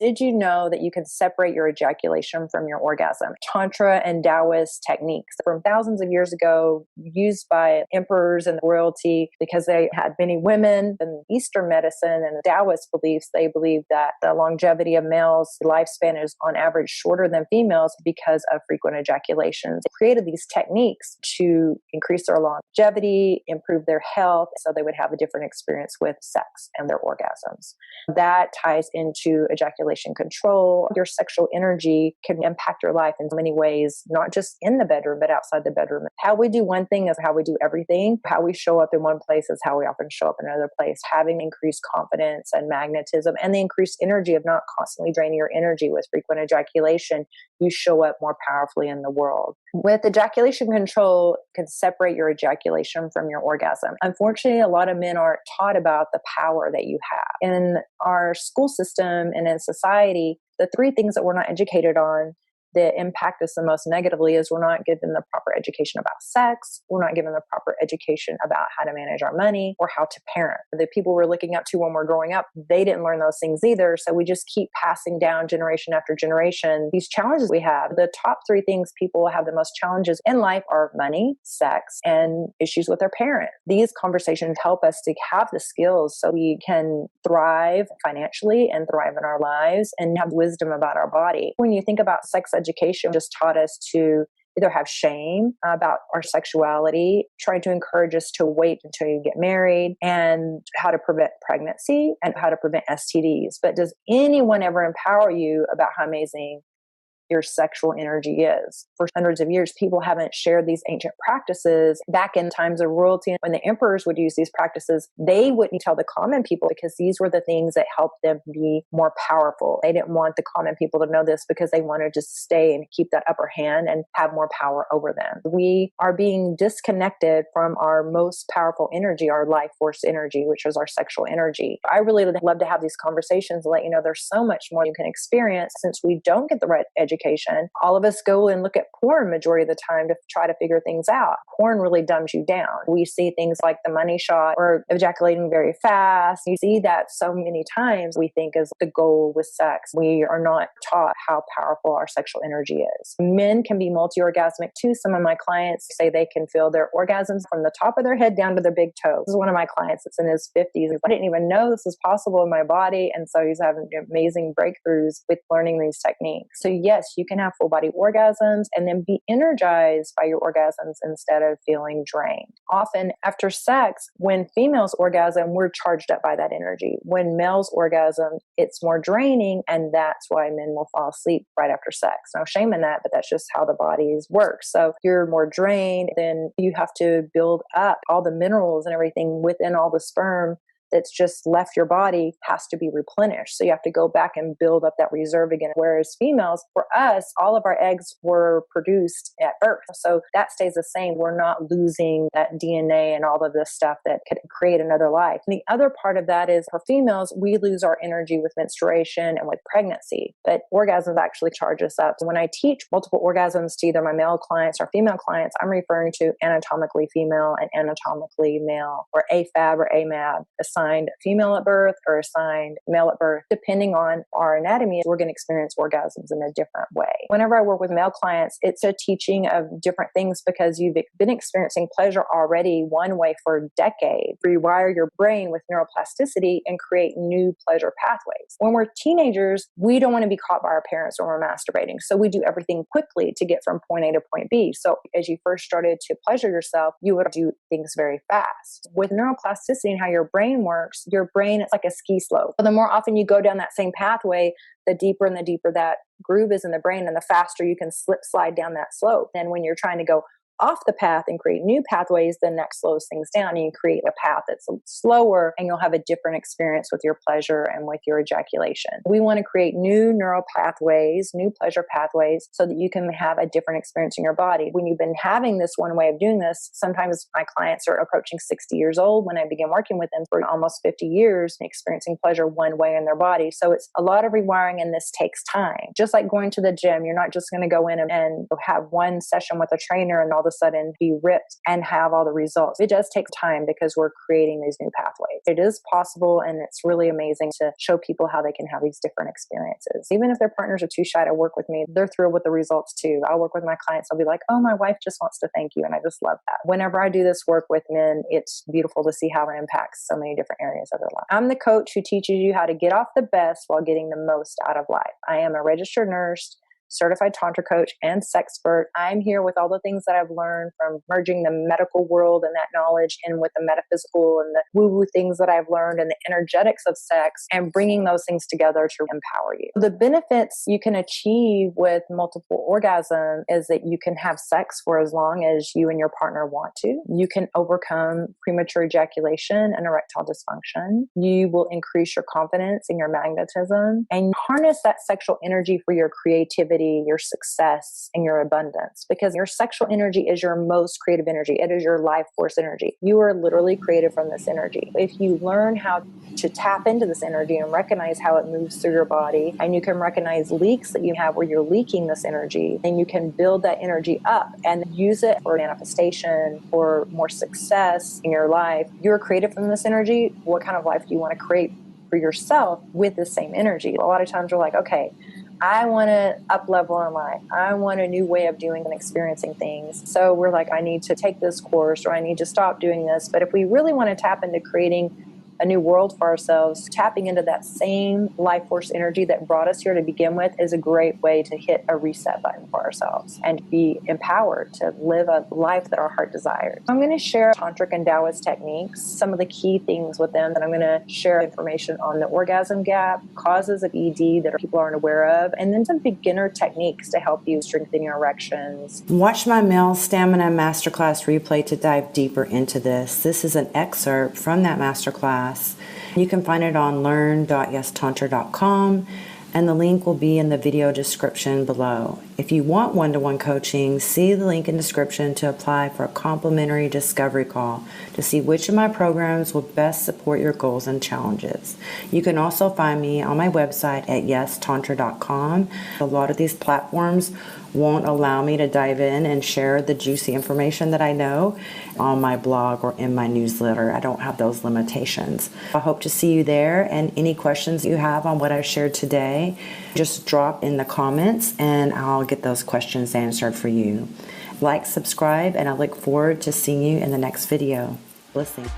Did you know that you can separate your ejaculation from your orgasm? Tantra and Taoist techniques from thousands of years ago, used by emperors and royalty because they had many women. In Eastern medicine and Taoist beliefs, they believe that the longevity of males' lifespan is on average shorter than females because of frequent ejaculations. They created these techniques to increase their longevity, improve their health, so they would have a different experience with sex and their orgasms. That ties into ejaculation control. Your sexual energy can impact your life in many ways, not just in the bedroom, but outside the bedroom. How we do one thing is how we do everything. How we show up in one place is how we often show up in another place. Having increased confidence and magnetism and the increased energy of not constantly draining your energy with frequent ejaculation, you show up more powerfully in the world. With ejaculation control, can separate your ejaculation from your orgasm. Unfortunately, a lot of men aren't taught about the power that you have. In our school system and in society, the three things that we're not educated on that impact us the most negatively is we're not given the proper education about sex. We're not given the proper education about how to manage our money or how to parent. The people we're looking up to when we're growing up, they didn't learn those things either. So we just keep passing down generation after generation these challenges we have. The top three things people have the most challenges in life are money, sex, and issues with their parent. These conversations help us to have the skills so we can thrive financially and thrive in our lives and have wisdom about our body. When you think about sex education, just taught us to either have shame about our sexuality, trying to encourage us to wait until you get married, and how to prevent pregnancy and how to prevent STDs. But does anyone ever empower you about how amazing your sexual energy is? For hundreds of years, people haven't shared these ancient practices. Back in times of royalty, when the emperors would use these practices, they wouldn't tell the common people because these were the things that helped them be more powerful. They didn't want the common people to know this because they wanted to stay and keep that upper hand and have more power over them. We are being disconnected from our most powerful energy, our life force energy, which is our sexual energy. I really love to have these conversations and let you know there's so much more you can experience since we don't get the right education. All of us go and look at porn majority of the time to try to figure things out. Porn really dumbs you down. We see things like the money shot or ejaculating very fast. You see that so many times we think is the goal with sex. We are not taught how powerful our sexual energy is. Men can be multi-orgasmic too. Some of my clients say they can feel their orgasms from the top of their head down to their big toe. This is one of my clients that's in his 50s. I didn't even know this was possible in my body. And so he's having amazing breakthroughs with learning these techniques. So yes, you can have full body orgasms and then be energized by your orgasms instead of feeling drained. Often after sex, when females orgasm, we're charged up by that energy. When males orgasm, it's more draining, and that's why men will fall asleep right after sex. No shame in that, but that's just how the bodies work. So you're more drained, then you have to build up all the minerals and everything within all the sperm that's just left your body has to be replenished. So you have to go back and build up that reserve again. Whereas females, for us, all of our eggs were produced at birth. So that stays the same. We're not losing that DNA and all of this stuff that could create another life. And the other part of that is for females, we lose our energy with menstruation and with pregnancy, but orgasms actually charge us up. So when I teach multiple orgasms to either my male clients or female clients, I'm referring to anatomically female and anatomically male, or AFAB or AMAB, assigned female at birth or assigned male at birth. Depending on our anatomy, we're going to experience orgasms in a different way. Whenever I work with male clients, it's a teaching of different things because you've been experiencing pleasure already one way for decades. Rewire your brain with neuroplasticity and create new pleasure pathways. When we're teenagers, we don't want to be caught by our parents when we're masturbating. So we do everything quickly to get from point A to point B. So as you first started to pleasure yourself, you would do things very fast. With neuroplasticity and how your brain works, your brain is like a ski slope. So the more often you go down that same pathway, the deeper and the deeper that groove is in the brain, and the faster you can slide down that slope. Then when you're trying to go off the path and create new pathways, then that slows things down and you create a path that's slower, and you'll have a different experience with your pleasure and with your ejaculation. We want to create new neural pathways, new pleasure pathways, so that you can have a different experience in your body. When you've been having this one way of doing this, sometimes my clients are approaching 60 years old when I begin working with them for almost 50 years, experiencing pleasure one way in their body. So it's a lot of rewiring, and this takes time. Just like going to the gym, you're not just going to go in and have one session with a trainer and all of a a sudden be ripped and have all the results. It does take time because we're creating these new pathways. It is possible, and it's really amazing to show people how they can have these different experiences. Even if their partners are too shy to work with me, they're thrilled with the results too. I'll work with my clients. I'll be like, oh, my wife just wants to thank you. And I just love that. Whenever I do this work with men, it's beautiful to see how it impacts so many different areas of their life. I'm the coach who teaches you how to get off the best while getting the most out of life. I am a registered nurse, certified tantra coach, and sexpert. I'm here with all the things that I've learned from merging the medical world and that knowledge in with the metaphysical and the woo-woo things that I've learned and the energetics of sex, and bringing those things together to empower you. The benefits you can achieve with multiple orgasm is that you can have sex for as long as you and your partner want to. You can overcome premature ejaculation and erectile dysfunction. You will increase your confidence and your magnetism, and harness that sexual energy for your creativity, your success, and your abundance, because your sexual energy is your most creative energy. It is your life force energy. You are literally created from this energy. If you learn how to tap into this energy and recognize how it moves through your body, and you can recognize leaks that you have where you're leaking this energy, and you can build that energy up and use it for manifestation or more success in your life. You're created from this energy. What kind of life do you want to create for yourself with the same energy? A lot of times we're like, okay, I want to up level in life. I want a new way of doing and experiencing things. So we're like, I need to take this course, or I need to stop doing this. But if we really want to tap into creating a new world for ourselves, tapping into that same life force energy that brought us here to begin with is a great way to hit a reset button for ourselves and be empowered to live a life that our heart desires. I'm going to share tantric and Taoist techniques, some of the key things with them, and I'm going to share information on the orgasm gap, causes of ED that people aren't aware of, and then some beginner techniques to help you strengthen your erections. Watch my Male Stamina Masterclass replay to dive deeper into this. This is an excerpt from that masterclass. You can find it on learn.yestantra.com, and the link will be in the video description below. If you want one-to-one coaching, see the link in description to apply for a complimentary discovery call to see which of my programs will best support your goals and challenges. You can also find me on my website at yestantra.com. A lot of these platforms won't allow me to dive in and share the juicy information that I know on my blog or in my newsletter. I don't have those limitations. I hope to see you there, and any questions you have on what I've shared today, just drop in the comments and I'll get those questions answered for you. Like, subscribe, and I look forward to seeing you in the next video. Blessings.